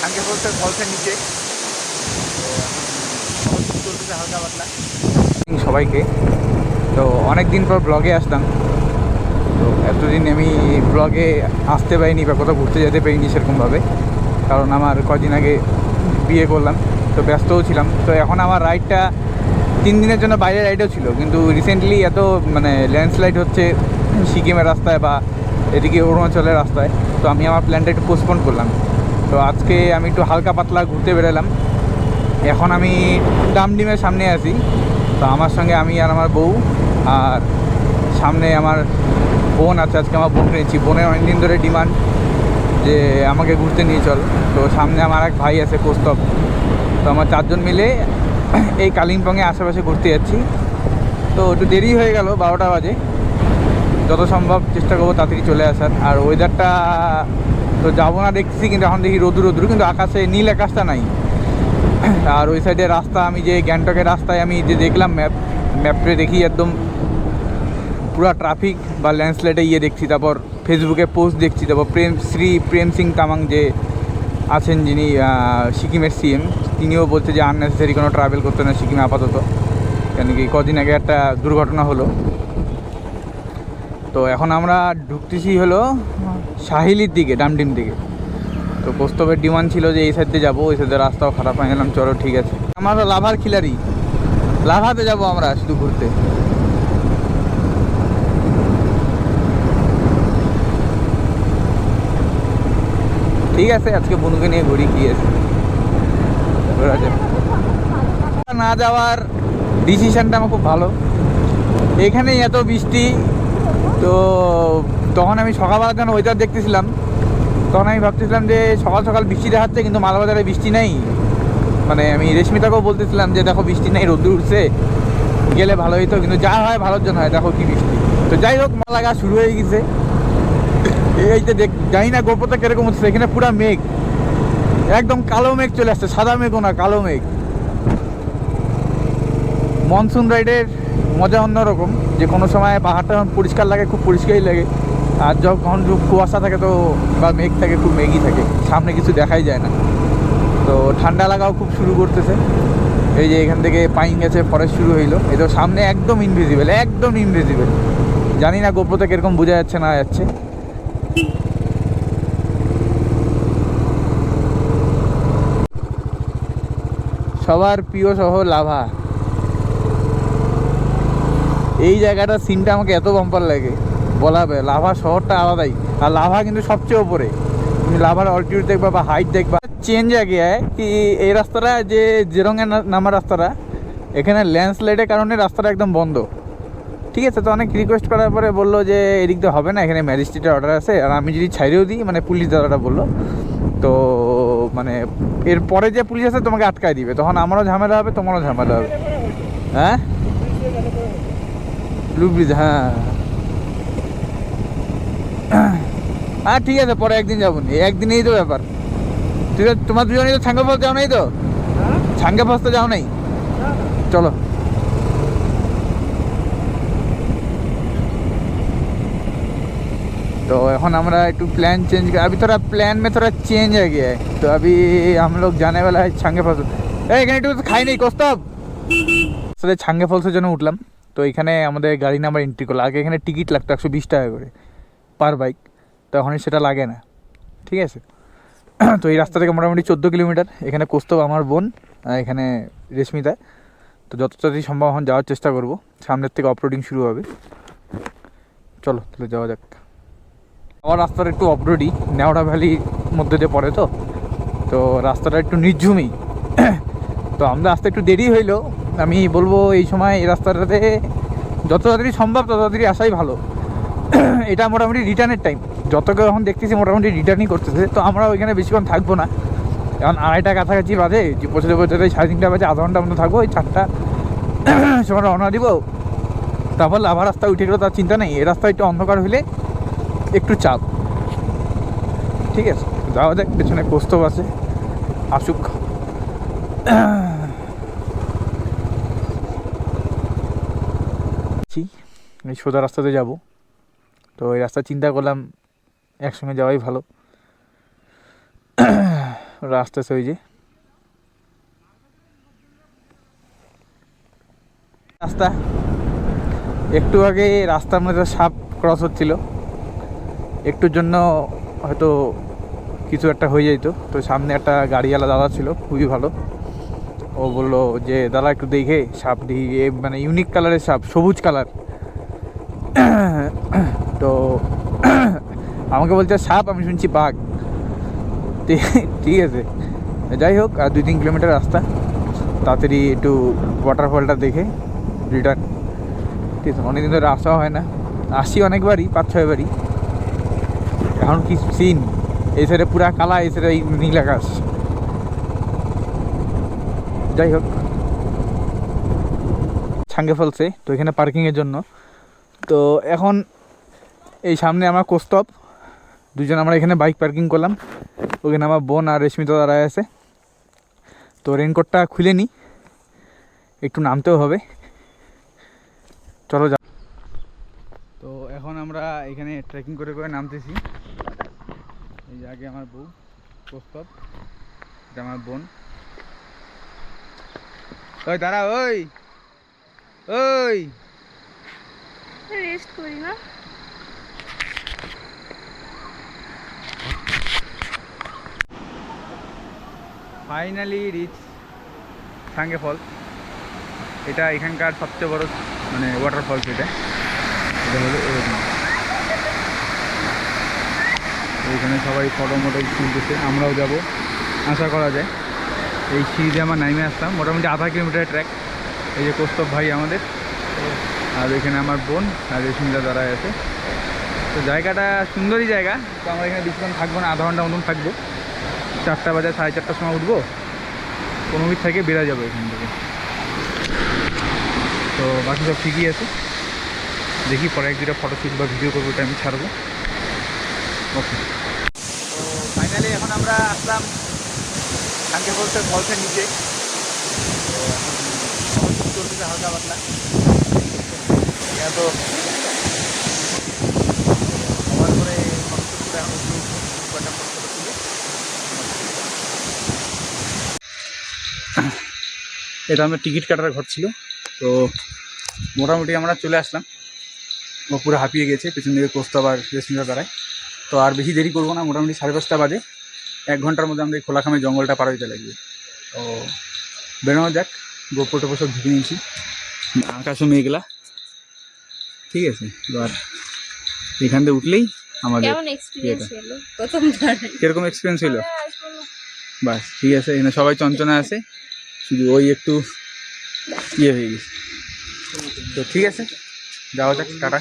ছাঙ্গে ফলসের নিচে। চলতেছে হালকা পাতলা। সবাইকে তো অনেক দিন পর ব্লগে আসলাম। তো এতদিন আমি ব্লগে আসতে পারিনি বা কোথাও ঘুরতে যেতে পারিনি সেরকমভাবে, কারণ আমার কদিন আগে বিয়ে করলাম, তো ব্যস্তও ছিলাম। তো এখন আমার রাইডটা 3 দিনের জন্য বাইরে রাইডও ছিল, কিন্তু রিসেন্টলি এত মানে ল্যান্ডস্লাইড হচ্ছে সিকিমের রাস্তায় বা এদিকে অরুণাচলের রাস্তায়, তো আমি আমার প্ল্যানটা একটু পোস্টপোন করলাম। তো আজকে আমি একটু হালকা পাতলা ঘুরতে বেরোলাম। এখন আমি ডামডিমের সামনে আছি। তো আমার সঙ্গে আমি আর আমার বউ, আর সামনে আমার বোন আছে। আজকে আমার বোনকে নিয়েছি। বোনের অনেকদিন ধরে ডিমান্ড যে আমাকে ঘুরতে নিয়ে চল। তো সামনে আমার এক ভাই আছে কৌস্তব। তো আমার 4 জন মিলে এই কালিম্পংয়ে আশেপাশে ঘুরতে যাচ্ছি। তো একটু দেরি হয়ে গেল, 12টা বাজে। যত সম্ভব চেষ্টা করবো তাড়াতাড়ি চলে আসার। আর ওয়েদারটা তো যাবো না দেখতেছি, কিন্তু এখন দেখি রোদ্রু, কিন্তু আকাশে নীল আকাশটা নাই। আর ওই সাইডে রাস্তা, আমি যে গ্যাংটকের রাস্তায় আমি যে দেখলাম ম্যাপে দেখি একদম পুরা ট্রাফিক বা ল্যান্ডস্লাইডে দেখছি। তারপর ফেসবুকে পোস্ট দেখছি। তারপর প্রেম সিং তামাং যে আছেন, যিনি সিকিমের সিএম, তিনিও বলছে যে আননেসেসারি কোনো ট্রাভেল করতে না সিকিমে আপাতত, কেন কি কদিন আগে একটা দুর্ঘটনা হলো। তো এখন আমরা ঢুকতেছি হলো সাহিলির দিকে, ডামডিম দিকে। তো কৌস্তবের ডিমান্ড ছিল যে এই সাইডে যাবো, ওই সাইডে রাস্তাও খারাপ হয়ে গেলাম। চলো ঠিক আছে, আমরা লাভার খিলারি, লাভাতে যাবো আমরা শুধু ঘুরতে। ঠিক আছে, আজকে বনুকে নিয়ে ঘুরি, কি আছে ঘোরা যায়। না যাওয়ার ডিসিশানটা আমার খুব ভালো। এখানেই এত বৃষ্টি, তো তখন আমি সকালবেলা যখন ওয়েদার দেখতেছিলাম, তখন আমি ভাবতেছিলাম যে সকাল সকাল বৃষ্টি দেখাচ্ছে, কিন্তু মালবাজারে বৃষ্টি নেই। মানে আমি রেশমিতাকেও বলতেছিলাম যে দেখো বৃষ্টি নেই, রোদ্দুর উঠছে, গেলে ভালো হইতো, কিন্তু যা হয় ভালোর জন্য হয়, দেখো কি বৃষ্টি। তো যাই হোক, মালাগা শুরু হয়ে গেছে। এইতে জানি না গোপরটা কিরকম হচ্ছে। এখানে পুরা মেঘ, একদম কালো মেঘ চলে আসছে, সাদা মেঘও না, কালো মেঘ। মনসুন রাইডের মজা অন্যরকম, যে কোনো সময় পাহাড়টা পরিষ্কার লাগে, খুব পরিষ্কারই লাগে। আর যখন কুয়াশা থাকে তো বা মেঘ থাকে, খুব মেঘই থাকে, সামনে কিছু দেখাই যায় না। তো ঠান্ডা লাগাও খুব শুরু করতেছে। এই যে এখান থেকে পাইন গেছে ফরেস্ট শুরু হইলো। এই তো সামনে একদম ইনভিজিবল, একদম ইনভিজিবল। জানি না গোপ্রোতে কিরকম বোঝা যাচ্ছে না যাচ্ছে। সবার প্রিয় শহর লাভা। এই জায়গাটার সিনটা আমাকে এত বাম্পার লাগে, বলা হবে। লাভা শহরটা আলাদাই, আর লাভা কিন্তু সবচেয়ে ওপরে। তুমি লাভার অল্টিটিউড দেখবা বা হাইট দেখবা, চেঞ্জ আগে কি। এই রাস্তাটা যে জেরঙে নামার রাস্তাটা, এখানে ল্যান্ডস্লাইডের কারণে রাস্তাটা একদম বন্ধ। ঠিক আছে, তো অনেক রিকোয়েস্ট করার পরে বললো যে এদিক দিয়ে হবে না, এখানে ম্যাজিস্ট্রেটের অর্ডার আছে। আর আমি যদি ছাইড়েও দিই, মানে পুলিশ দাদাটা বললো, তো মানে এর পরে যে পুলিশ আছে তোমাকে আটকায় দিবে, তখন আমারও ঝামেলা হবে, তোমারও ঝামেলা হবে। হ্যাঁ, ব্লু ব্রিজ, হ্যাঁ। হ্যাঁ ঠিক আছে, পরে একদিন যাবো নি, একদিনেই তো ব্যাপার। ঠিক আছে, তোমার দুজনেই তো ছাঙ্গা ফলস যাও নাই তো? ছাঙ্গা ফলস তো যাও নাই? চলো। तो এখন আমরা একটু प्लान चेंज कर, अभी थोड़ा प्लान में थोड़ा चेंज आ गया है। तो अभी हम लोग जाने वाला है ছাঙ্গে ফলস। এখানে একটু খাই নেই কৌস্তব। আসলে ছাঙ্গে ফলসের জন্য উঠলাম। তো এখানে আমাদের গাড়ি নাম্বার এন্ট্রি করলো। আগে এখানে টিকিট লাগতো 120 টাকা করে পার বাইক, তো এখন সেটা লাগে না। ঠিক আছে, তো এই রাস্তা থেকে মোটামুটি 14 কিলোমিটার। এখানে কৌস্তব আমার বোন, এখানে রেশমিতা। তো যত তাড়াতাড়ি সম্ভব এখন যাওয়ার চেষ্টা করব। সামনের থেকে অফরোডিং শুরু হবে। চলো তাহলে যাওয়া যাক। আমার রাস্তাটা একটু অফরোডই, নেওড়া ভ্যালির মধ্যে দিয়ে পড়ে, তো তো রাস্তাটা একটু নির্ঝুমই। তো আমরা আসতে একটু দেরি হইলো। আমি বলবো এই সময় এই রাস্তাটাতে যত তাড়াতাড়ি সম্ভব তত তাড়াতাড়ি আসাই ভালো। এটা মোটামুটি রিটার্নের টাইম, যত কেউ এখন দেখতেছি মোটামুটি রিটার্নই করতেছে। তো আমরা ওইখানে বেশিক্ষণ থাকবো না, এখন 2:30 কাছাকাছি বাজে, যে পৌঁছতে পৌঁছতে 3:30 বাজে, আধা ঘন্টার মতো থাকবো। ওই 4টা সময় রওনা দিব। তারপর লাভা রাস্তা উঠে গেলো, তার চিন্তা নেই। এই রাস্তা একটু অন্ধকার হইলে একটু চাপ। ঠিক আছে, যাওয়া যাক। পেছনে কৌস্তব আছে, আসুক। এই সোজা রাস্তাতে যাব। তো এই রাস্তা চিন্তা করলাম একসঙ্গে যাওয়াই ভালো। রাস্তা সই যে রাস্তা, একটু আগে রাস্তার মধ্যে সাপ ক্রস হচ্ছিল, একটুর জন্য হয়তো কিছু একটা হয়ে যেত। তো সামনে একটা গাড়িওয়ালা দাদা ছিল, খুবই ভালো। ও বললো যে দাদা একটু দেখে সাপ দেখি, মানে ইউনিক কালারের সাপ, সবুজ কালার। তো আমাকে বলছে সাপ, আমি শুনছি বাঘ। ঠিক আছে, যাই হোক, আর 2-3 কিলোমিটার রাস্তা, তাড়াতাড়ি একটু ওয়াটারফলটা দেখে রিটার্ন। ঠিক আছে, অনেকদিন ধরে আসা হয় না, আসি অনেকবারই, 5-6 বারই। এখন কি সিন, এই সাইডে পুরা কালা, এই সাইডে নীল আকাশ। যাই হোক, ছাঙ্গে ফলসে তো এখানে পার্কিংয়ের জন্য। তো এখন এই সামনে আমার কোস্তব, দুজন আমরা এখানে বাইক পার্কিং করলাম। ওখানে আমার বোন আর রেশমিতা দাঁড়ায় আছে। তো রেনকোটটা খুলে নিই, একটু নামতেও হবে, চলো যা। তো এখন আমরা এখানে ট্রেকিং করে করে নামতেছি। এই যে আগে আমার বউ কোস্তব, এটা আমার বোন। ওই দাঁড়া, ওই ওই রেস্ট করি না। ফাইনালি রিচ সাঙ্গে ফলস। এটা এখানকার সবচেয়ে বড় মানে ওয়াটারফলস। এটা হলো এরকম। এইখানে সবাই ফটো মটো তুলতেছে, আমরাও যাব আশা করা যায়। এই সিঁড়িতে আমার নামে আসলাম, মোটামুটি 0.5 কিলোমিটার ট্র্যাক। এই যে কৌস্তব ভাই আমাদের, আর এখানে আমার বোন আর রেশমিতা দাঁড়ায় আছে। তো জায়গাটা সুন্দরই জায়গা। তো আমরা এখানে বেশিক্ষণ থাকবো না, আধা ঘন্টা মতন থাকবো। 4টা বাজে, 4:30টার সময় উঠবো, 15 মিনিট থেকে বেরো যাবো এখান থেকে। তো বাকি সব ঠিকই আছে, দেখি পরে 1-2টা ফটোশ্যুট বা ভিডিও করবো, ওটা আমি ছাড়বো। ওকে, তো ফাইনালি এখন আমরা আসলাম সাঙ্গে ফলসের নিচে। তো এখন চলতেছে হালকা পাতলা। তো সবার করে ফটোশ্যুট করে এখন কয়েকটা ফটো তুলে। এটা আমার টিকিট কাটার ঘর ছিল। তো মোটামুটি আমরা চলে আসলাম। ও পুরো হাঁপিয়ে গেছে, পেছন দিকে কোস্তব আর রেশমিতা দাঁড়ায়। তো আর বেশি দেরি করবো না, মোটামুটি 5:30 বাজে। 1 ঘন্টার মধ্যে আমরা এই খোলাখামে জঙ্গলটা পার হইতে লাগবে। তো বেরোনো যাক, গোপর টোপর সব ঢুকে নিয়েছি, আকাশও মেঘলা। ঠিক আছে, এবার এখান থেকে উঠলেই আমাদের কেমন এক্সপেরিয়েন্স হলো প্রথমবার? কিরকম এক্সপিরিয়েন্স হলো? বাস ঠিক আছে, এখানে সবাই চঞ্চনা আছে, শুধু ওই একটু ইয়ে হয়ে গেছে। তো ঠিক আছে, যাওয়া যাক, টাটা।